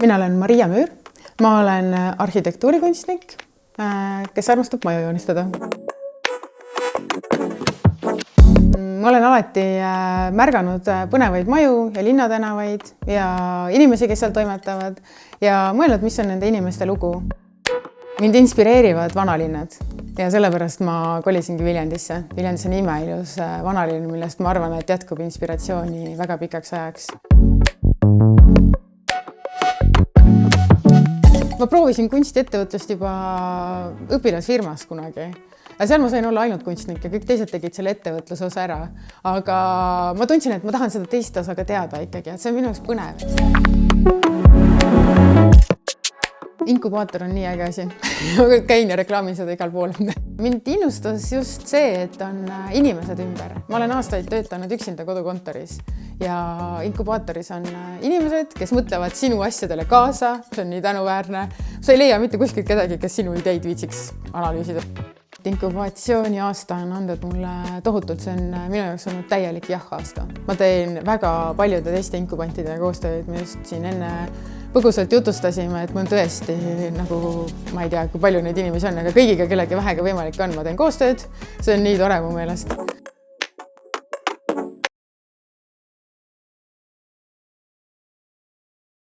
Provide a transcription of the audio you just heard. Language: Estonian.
Mina olen Maria Müür. Ma olen arhitektuurikunstnik, kes armastab maju joonistada. Ma olen alati märganud põnevaid maju ja linnatänavaid ja inimesi, kes seal toimetavad ja mõelnud, mis on nende inimeste lugu. Mind inspireerivad vanalinnad ja sellepärast ma kolisingi Viljandisse. Viljandis on imeilus vanalinn, millest ma arvan, et jätkub inspiratsiooni väga pikaks ajaks. Ma proovisin kunstiettevõtlust juba õpilasfirmas kunagi. Ja seal ma sain olla ainult kunstnik ja kõik teised tegid selle ettevõtluse osa ära. Aga ma tundsin, et ma tahan seda teist osa ka teada ikkagi, et see on minu jaoks põnev. Inkubaator on nii äge asi. Käin ja reklaamin seda igal pool. Mind innustas just see, et on inimesed ümber. Ma olen aastaid töötanud üksinda kodukontoris ja inkubaatoris on inimesed, kes mõtlevad sinu asjadele kaasa. See on nii tänuväärne. Sa ei leia mitte kuskilt kedagi, kes sinu ideid viitsiks analüüsida. Inkubatsiooni aasta on andnud mulle tohutult. See on minu jaoks olnud täielik jah-aasta. Ma teen väga paljude teiste inkubantidega koostööd. Me just siin enne põgusalt jutustasime, et mul tõesti nagu, ma ei tea, kui palju neid inimesi on, aga kõigiga kellegi vähega võimalik on. Ma teen koostööd. See on nii tore mu meelest.